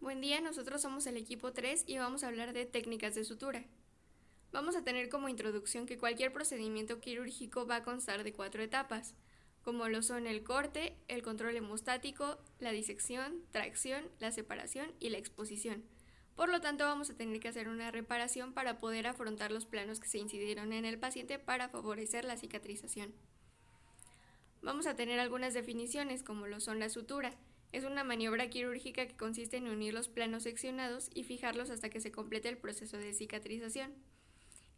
Buen día, nosotros somos el equipo 3 y vamos a hablar de técnicas de sutura. Vamos a tener como introducción que cualquier procedimiento quirúrgico va a constar de 4 etapas, como lo son el corte, el control hemostático, la disección, tracción, la separación y la exposición. Por lo tanto, vamos a tener que hacer una reparación para poder afrontar los planos que se incidieron en el paciente para favorecer la cicatrización. Vamos a tener algunas definiciones, como lo son la sutura. Es una maniobra quirúrgica que consiste en unir los planos seccionados y fijarlos hasta que se complete el proceso de cicatrización.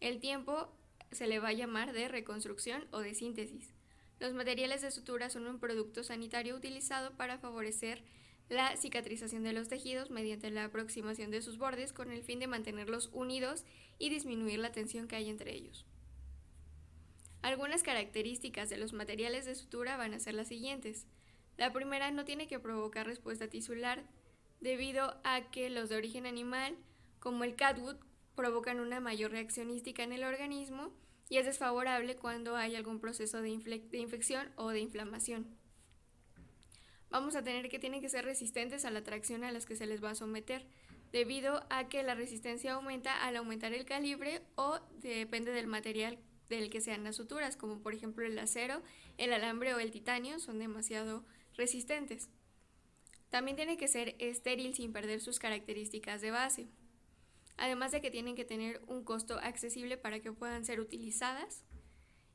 El tiempo se le va a llamar de reconstrucción o de síntesis. Los materiales de sutura son un producto sanitario utilizado para favorecer la cicatrización de los tejidos mediante la aproximación de sus bordes con el fin de mantenerlos unidos y disminuir la tensión que hay entre ellos. Algunas características de los materiales de sutura van a ser las siguientes. La primera, no tiene que provocar respuesta tisular, debido a que los de origen animal, como el catgut, provocan una mayor reacción hística en el organismo y es desfavorable cuando hay algún proceso de infección o de inflamación. Vamos a tener que tienen que ser resistentes a la tracción a las que se les va a someter, debido a que la resistencia aumenta al aumentar el calibre o depende del material del que sean las suturas, como por ejemplo el acero, el alambre o el titanio son demasiado resistentes. También tiene que ser estéril sin perder sus características de base. Además de que tienen que tener un costo accesible para que puedan ser utilizadas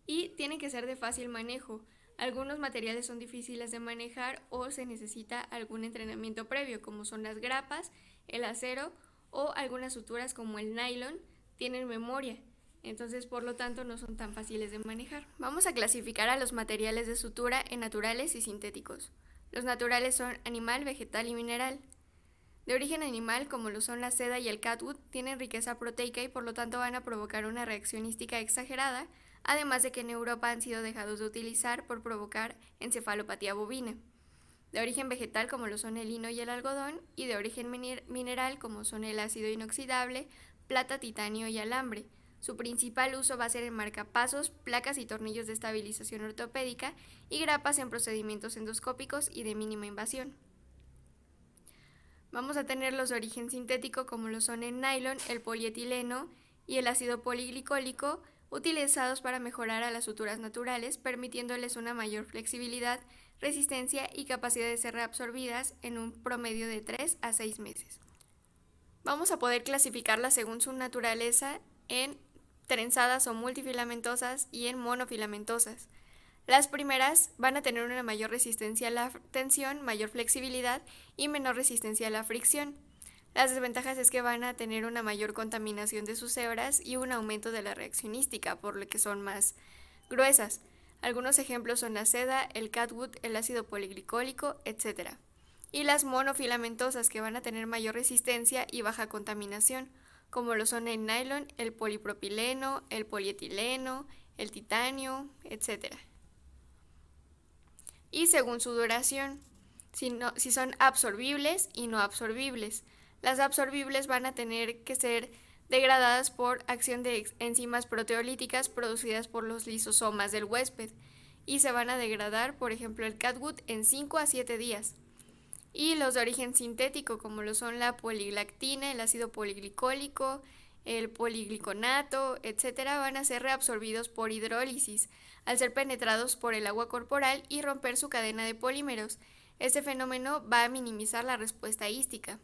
y tienen que ser de fácil manejo. Algunos materiales son difíciles de manejar o se necesita algún entrenamiento previo, como son las grapas, el acero o algunas suturas como el nylon tienen memoria. Entonces, por lo tanto, no son tan fáciles de manejar. Vamos a clasificar a los materiales de sutura en naturales y sintéticos. Los naturales son animal, vegetal y mineral. De origen animal, como lo son la seda y el catgut, tienen riqueza proteica y por lo tanto van a provocar una reacción hística exagerada, además de que en Europa han sido dejados de utilizar por provocar encefalopatía bovina. De origen vegetal, como lo son el lino y el algodón, y de origen mineral, como son el ácido inoxidable, plata, titanio y alambre. Su principal uso va a ser en marcapasos, placas y tornillos de estabilización ortopédica y grapas en procedimientos endoscópicos y de mínima invasión. Vamos a tener los de origen sintético como lo son el nylon, el polietileno y el ácido poliglicólico, utilizados para mejorar a las suturas naturales, permitiéndoles una mayor flexibilidad, resistencia y capacidad de ser reabsorbidas en un promedio de 3 a 6 meses. Vamos a poder clasificarlas según su naturaleza en trenzadas o multifilamentosas y en monofilamentosas. Las primeras van a tener una mayor resistencia a la tensión, mayor flexibilidad y menor resistencia a la fricción. Las desventajas es que van a tener una mayor contaminación de sus hebras y un aumento de la reacción hística, por lo que son más gruesas. Algunos ejemplos son la seda, el catgut, el ácido poliglicólico, etc. Y las monofilamentosas, que van a tener mayor resistencia y baja contaminación, como lo son el nylon, el polipropileno, el polietileno, el titanio, etc. Y según su duración, si son absorbibles y no absorbibles. Las absorbibles van a tener que ser degradadas por acción de enzimas proteolíticas producidas por los lisosomas del huésped y se van a degradar, por ejemplo, el catgut en 5 a 7 días. Y los de origen sintético, como lo son la poliglactina, el ácido poliglicólico, el poligliconato, etc., van a ser reabsorbidos por hidrólisis, al ser penetrados por el agua corporal y romper su cadena de polímeros. Este fenómeno va a minimizar la respuesta hística.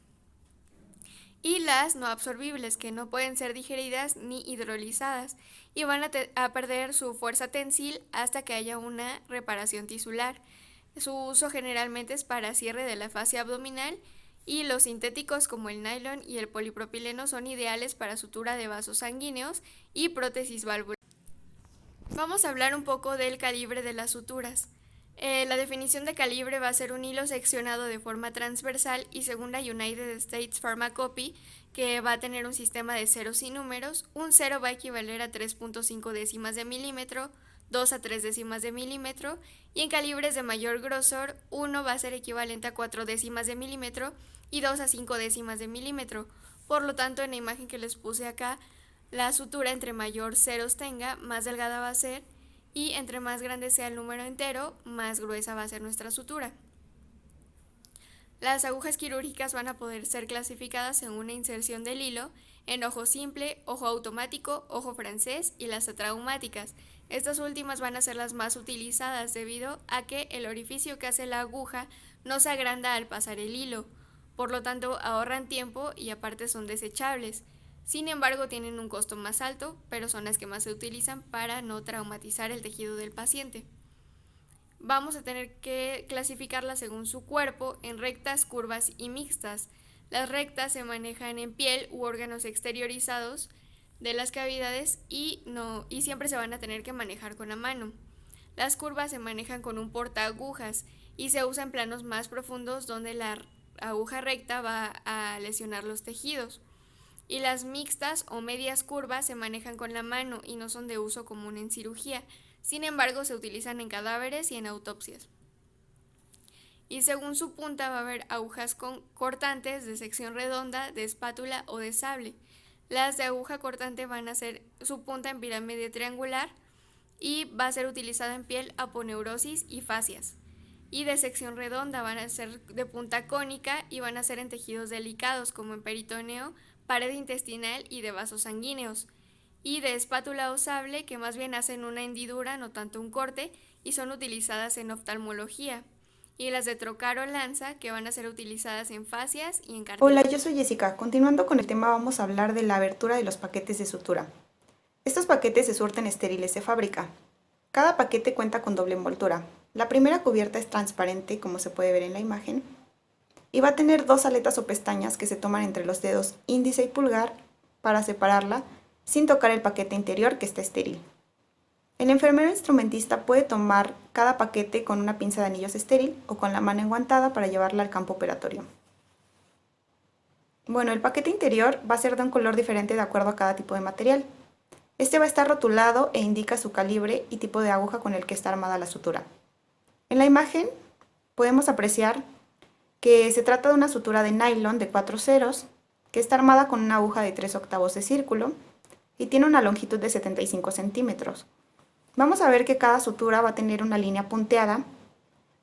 Y las no absorbibles, que no pueden ser digeridas ni hidrolizadas y van a perder su fuerza tensil hasta que haya una reparación tisular. Su uso generalmente es para cierre de la fascia abdominal y los sintéticos como el nylon y el polipropileno son ideales para sutura de vasos sanguíneos y prótesis valvular. Vamos a hablar un poco del calibre de las suturas. La definición de calibre va a ser un hilo seccionado de forma transversal y según la United States Pharmacopy, que va a tener un sistema de ceros y números, un cero va a equivaler a 3.5 décimas de milímetro, 2 a 3 décimas de milímetro y en calibres de mayor grosor 1 va a ser equivalente a 4 décimas de milímetro y 2 a 5 décimas de milímetro. Por lo tanto, en la imagen que les puse acá, la sutura entre mayor ceros tenga, más delgada va a ser y entre más grande sea el número entero, más gruesa va a ser nuestra sutura. Las agujas quirúrgicas van a poder ser clasificadas según una inserción del hilo en ojo simple, ojo automático, ojo francés y las atraumáticas. Estas últimas van a ser las más utilizadas debido a que el orificio que hace la aguja no se agranda al pasar el hilo, por lo tanto ahorran tiempo y aparte son desechables. Sin embargo, tienen un costo más alto, pero son las que más se utilizan para no traumatizar el tejido del paciente. Vamos a tener que clasificarlas según su cuerpo en rectas, curvas y mixtas. Las rectas se manejan en piel u órganos exteriorizados de las cavidades y siempre se van a tener que manejar con la mano. Las curvas se manejan con un portaagujas y se usa en planos más profundos donde la aguja recta va a lesionar los tejidos. Y las mixtas o medias curvas se manejan con la mano y no son de uso común en cirugía. Sin embargo, se utilizan en cadáveres y en autopsias. Y según su punta va a haber agujas cortantes de sección redonda, de espátula o de sable. Las de aguja cortante van a ser su punta en pirámide triangular y va a ser utilizada en piel, aponeurosis y fascias. Y de sección redonda van a ser de punta cónica y van a ser en tejidos delicados como en peritoneo, pared intestinal y de vasos sanguíneos. Y de espátula o sable, que más bien hacen una hendidura, no tanto un corte, y son utilizadas en oftalmología. Y las de trocar o lanza, que van a ser utilizadas en fascias y en Hola, cartilagina. yo soy Jessica. Continuando con el tema, vamos a hablar de la abertura de los paquetes de sutura. Estos paquetes se surten estériles de fábrica. Cada paquete cuenta con doble envoltura. La primera cubierta es transparente, como se puede ver en la imagen, y va a tener dos aletas o pestañas que se toman entre los dedos índice y pulgar para separarla sin tocar el paquete interior, que está estéril. El enfermero instrumentista puede tomar cada paquete con una pinza de anillos estéril o con la mano enguantada para llevarla al campo operatorio. Bueno, el paquete interior va a ser de un color diferente de acuerdo a cada tipo de material. Este va a estar rotulado e indica su calibre y tipo de aguja con el que está armada la sutura. En la imagen podemos apreciar que se trata de una sutura de nylon de 4 ceros, que está armada con una aguja de 3/8 de círculo y tiene una longitud de 75 centímetros. Vamos a ver que cada sutura va a tener una línea punteada,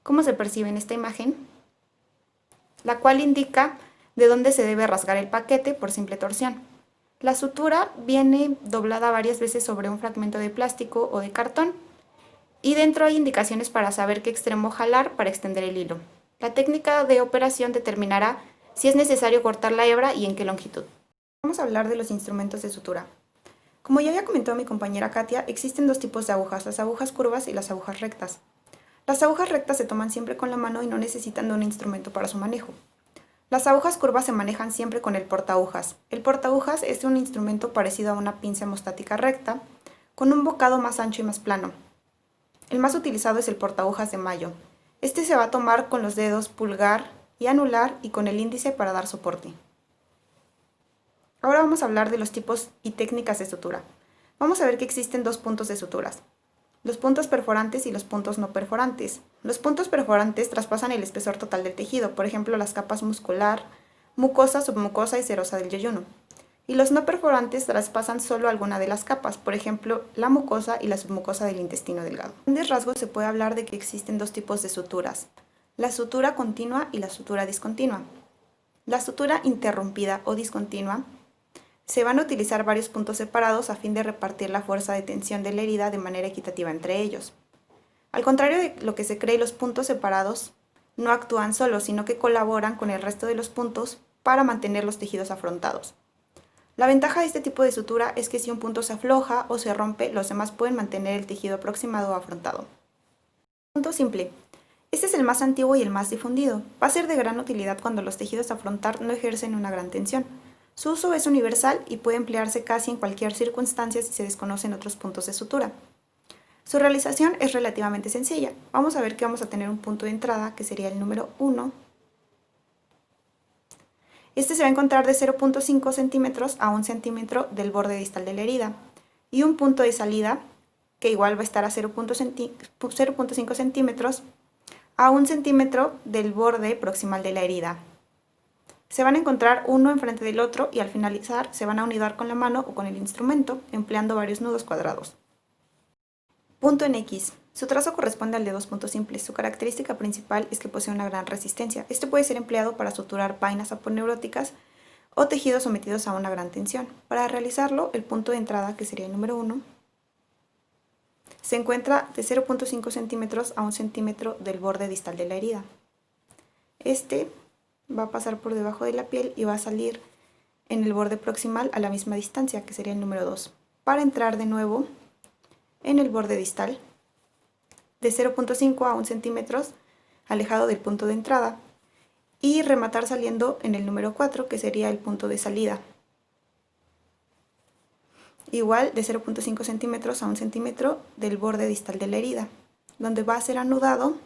como se percibe en esta imagen, la cual indica de dónde se debe rasgar el paquete por simple torsión. La sutura viene doblada varias veces sobre un fragmento de plástico o de cartón y dentro hay indicaciones para saber qué extremo jalar para extender el hilo. La técnica de operación determinará si es necesario cortar la hebra y en qué longitud. Vamos a hablar de los instrumentos de sutura. Como ya había comentado mi compañera Katia, existen dos tipos de agujas, las agujas curvas y las agujas rectas. Las agujas rectas se toman siempre con la mano y no necesitan de un instrumento para su manejo. Las agujas curvas se manejan siempre con el portaagujas. El portaagujas es un instrumento parecido a una pinza hemostática recta, con un bocado más ancho y más plano. El más utilizado es el portaagujas de Mayo. Este se va a tomar con los dedos pulgar y anular y con el índice para dar soporte. Ahora vamos a hablar de los tipos y técnicas de sutura. Vamos a ver que existen dos puntos de suturas: los puntos perforantes y los puntos no perforantes. Los puntos perforantes traspasan el espesor total del tejido, por ejemplo las capas muscular, mucosa, submucosa y serosa del yeyuno. Y los no perforantes traspasan solo alguna de las capas, por ejemplo la mucosa y la submucosa del intestino delgado. En grandes rasgos se puede hablar de que existen dos tipos de suturas: la sutura continua y la sutura discontinua. La sutura interrumpida o discontinua se van a utilizar varios puntos separados a fin de repartir la fuerza de tensión de la herida de manera equitativa entre ellos. Al contrario de lo que se cree, los puntos separados no actúan solos, sino que colaboran con el resto de los puntos para mantener los tejidos afrontados. La ventaja de este tipo de sutura es que si un punto se afloja o se rompe, los demás pueden mantener el tejido aproximado o afrontado. Punto simple. Este es el más antiguo y el más difundido. Va a ser de gran utilidad cuando los tejidos a afrontar no ejercen una gran tensión. Su uso es universal y puede emplearse casi en cualquier circunstancia si se desconocen otros puntos de sutura. Su realización es relativamente sencilla. Vamos a ver que vamos a tener un punto de entrada, que sería el número 1. Este se va a encontrar de 0.5 centímetros a 1 centímetro del borde distal de la herida. Y un punto de salida, que igual va a estar a 0.5 centímetros a 1 centímetro del borde proximal de la herida. Se van a encontrar uno enfrente del otro y al finalizar se van a unidar con la mano o con el instrumento, empleando varios nudos cuadrados. Punto en X. Su trazo corresponde al de 2 puntos simples. Su característica principal es que posee una gran resistencia. Este puede ser empleado para suturar vainas aponeuróticas o tejidos sometidos a una gran tensión. Para realizarlo, el punto de entrada, que sería el número 1, se encuentra de 0.5 centímetros a 1 centímetro del borde distal de la herida. Este va a pasar por debajo de la piel y va a salir en el borde proximal a la misma distancia, que sería el número 2, para entrar de nuevo en el borde distal de 0.5 a 1 centímetros alejado del punto de entrada y rematar saliendo en el número 4, que sería el punto de salida. Igual de 0.5 centímetros a 1 centímetro del borde distal de la herida, donde va a ser anudado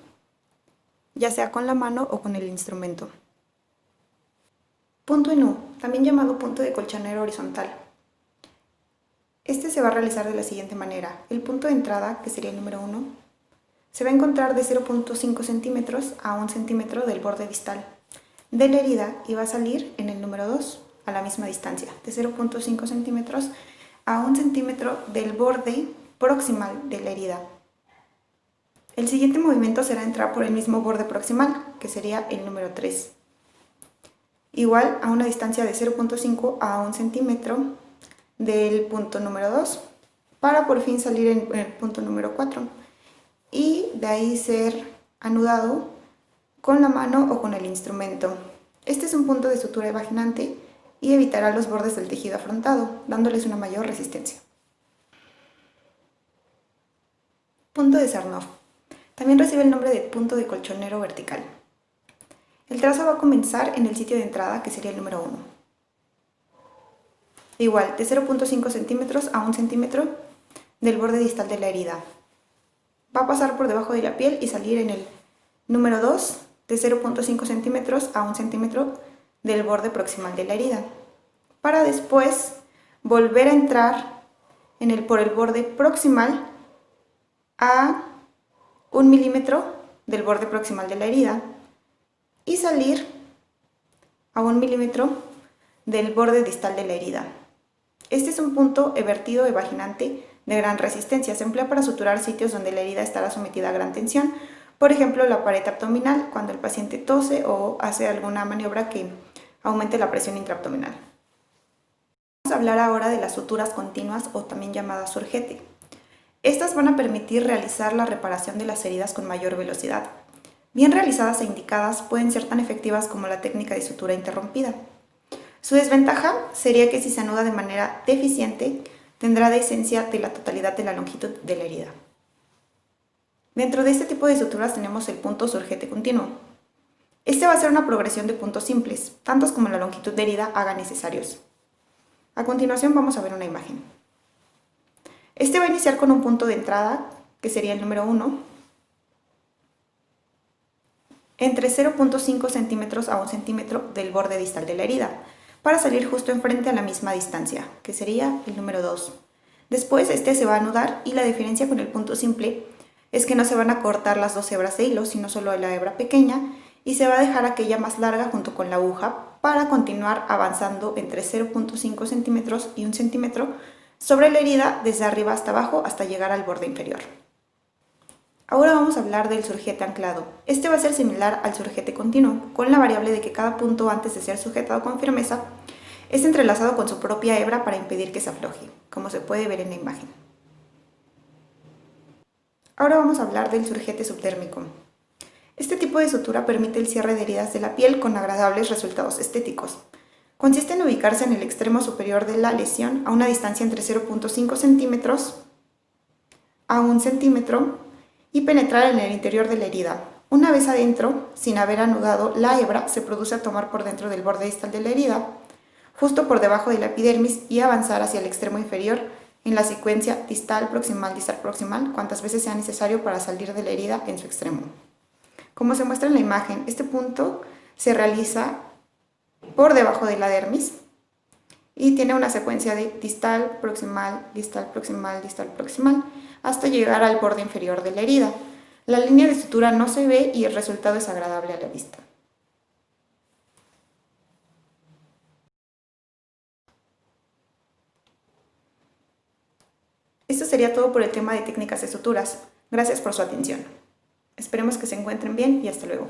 ya sea con la mano o con el instrumento. Punto en U, también llamado punto de colchonero horizontal. Este se va a realizar de la siguiente manera. El punto de entrada, que sería el número 1, se va a encontrar de 0.5 centímetros a 1 centímetro del borde distal de la herida y va a salir en el número 2 a la misma distancia, de 0.5 centímetros a 1 centímetro del borde proximal de la herida. El siguiente movimiento será entrar por el mismo borde proximal, que sería el número 3. Igual a una distancia de 0.5 a 1 centímetro del punto número 2, para por fin salir en el punto número 4 y de ahí ser anudado con la mano o con el instrumento. Este es un punto de sutura evaginante y evitará los bordes del tejido afrontado, dándoles una mayor resistencia. Punto de Sarnoff. También recibe el nombre de punto de colchonero vertical. El trazo va a comenzar en el sitio de entrada, que sería el número 1. Igual, de 0.5 centímetros a 1 centímetro del borde distal de la herida. Va a pasar por debajo de la piel y salir en el número 2, de 0.5 centímetros a 1 centímetro del borde proximal de la herida, para después volver a entrar por el borde proximal a 1 milímetro del borde proximal de la herida y salir a 1 milímetro del borde distal de la herida. Este es un punto evertido evaginante de gran resistencia. Se emplea para suturar sitios donde la herida estará sometida a gran tensión, por ejemplo la pared abdominal cuando el paciente tose o hace alguna maniobra que aumente la presión intraabdominal. Vamos a hablar ahora de las suturas continuas o también llamadas surgete. Estas van a permitir realizar la reparación de las heridas con mayor velocidad. Bien realizadas e indicadas pueden ser tan efectivas como la técnica de sutura interrumpida. Su desventaja sería que si se anuda de manera deficiente, tendrá dehiscencia de la totalidad de la longitud de la herida. Dentro de este tipo de suturas tenemos el punto surgete continuo. Este va a ser una progresión de puntos simples, tantos como la longitud de herida haga necesarios. A continuación vamos a ver una imagen. Este va a iniciar con un punto de entrada, que sería el número 1, entre 0.5 centímetros a 1 centímetro del borde distal de la herida, para salir justo enfrente a la misma distancia, que sería el número 2. Después este se va a anudar y la diferencia con el punto simple es que no se van a cortar las dos hebras de hilo, sino solo la hebra pequeña, y se va a dejar aquella más larga junto con la aguja para continuar avanzando entre 0.5 centímetros y 1 centímetro sobre la herida desde arriba hasta abajo hasta llegar al borde inferior. Ahora vamos a hablar del surgete anclado. Este va a ser similar al surgete continuo, con la variable de que cada punto antes de ser sujetado con firmeza es entrelazado con su propia hebra para impedir que se afloje, como se puede ver en la imagen. Ahora vamos a hablar del surgete subdérmico. Este tipo de sutura permite el cierre de heridas de la piel con agradables resultados estéticos. Consiste en ubicarse en el extremo superior de la lesión a una distancia entre 0.5 centímetros a 1 centímetro y penetrar en el interior de la herida. Una vez adentro, sin haber anudado, la hebra se produce a tomar por dentro del borde distal de la herida, justo por debajo de la epidermis y avanzar hacia el extremo inferior en la secuencia distal proximal, cuantas veces sea necesario para salir de la herida en su extremo. Como se muestra en la imagen, este punto se realiza por debajo de la dermis y tiene una secuencia de distal, proximal, distal, proximal, distal, proximal, hasta llegar al borde inferior de la herida. La línea de sutura no se ve y el resultado es agradable a la vista. Esto sería todo por el tema de técnicas de suturas. Gracias por su atención. Esperemos que se encuentren bien y hasta luego.